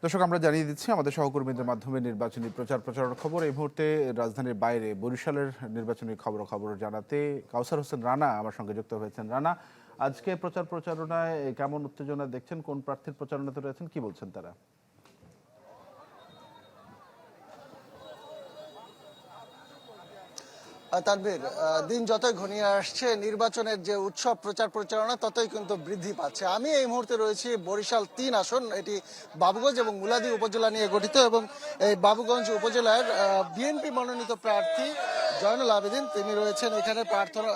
দর্শক, আমরা জানিয়ে দিচ্ছি আমাদের সহকর্মীদের মাধ্যমে নির্বাচনী প্রচারণার খবর। এই মুহূর্তে রাজধানীর বাইরে বরিশালের নির্বাচনী খবর জানাতে কাউসার হোসেন রানা আমার সঙ্গে যুক্ত হয়েছেন। রানা, আজকে প্রচারণায় কেমন উত্তেজনা দেখছেন? কোন প্রার্থীর প্রচারণাতে রয়েছেন, কি বলছেন তারা? তানভীর, দিন যতই ঘনিয়ে আসছে নির্বাচনের যে উৎসব প্রচারণা ততই কিন্তু বৃদ্ধি পাচ্ছে। আমি এই মুহূর্তে রয়েছি বরিশাল ৩ আসন, এটি বাবুগঞ্জ এবং মুলাদী উপজেলা নিয়ে গঠিত এবং এই বাবুগঞ্জ উপজেলার বিএনপি মনোনীত প্রার্থী জয়নুল আবেদিন তিনি রয়েছেন এখানে প্রার্থনা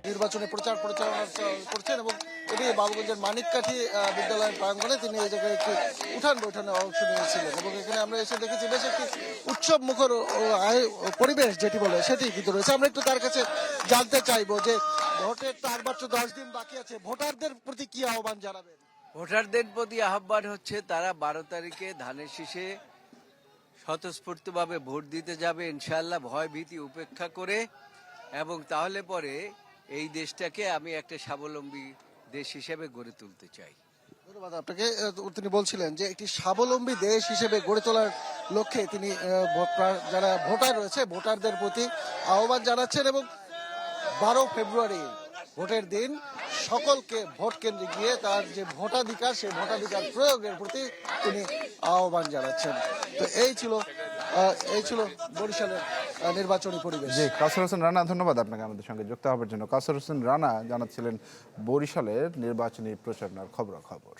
নির্বাচনে প্রচারণা করছেন এবং এটি বাবুগঞ্জের মানিককাঠি বিদ্যালয়ের প্রাঙ্গণে তিনি এই জায়গায় একটি উঠান বৈঠানে অংশ নিয়েছিলেন এবং এখানে আমরা এসে দেখেছি বেশ একটি উৎসব মুখর পরিবেশ যেটি বলে সেটি কিন্তু রয়েছে। আমরা একটু তার কাছে জানতে চাইবো যে ভোটের তো আর মাত্র 10 দিন বাকি আছে, ভোটারদের প্রতি কি আহ্বান জানাবেন? ভোটারদের প্রতি আহ্বান হচ্ছে তারা 12 তারিখে ধানের শীষে স্বতঃস্ফূর্তভাবে ভোট দিতে যাবে ইনশাআল্লাহ, ভয় ভীতি উপেক্ষা করে। এবং তাহলে পরে এই দেশটাকে আমি একটা স্বাবলম্বী দেশ হিসেবে গড়ে তুলতে চাই। ধন্যবাদ আপনাকে। তিনি বলছিলেন যে একটি স্বাবলম্বী দেশ হিসেবে গড়ে তোলার লক্ষ্যে তিনি যারা ভোটার রয়েছে ভোটারদের প্রতি আহ্বান জানাচ্ছেন এবং 12 ফেব্রুয়ারি ভোটের দিন সকলকে ভোট কেন্দ্রে গিয়ে তার যে ভোটাধিকার সেই ভোটাধিকার প্রয়োগের প্রতি তিনি আহ্বান জানাচ্ছেন। তো এই ছিল বরিশালের নির্বাচনী পরিবেশ। জি, কাউসার হোসেন রানা, ধন্যবাদ আপনাকে আমাদের সঙ্গে যুক্ত হওয়ার জন্য। কাউসার হোসেন রানা জানাচ্ছিলেন বরিশালের নির্বাচনী প্রচারণার খবর।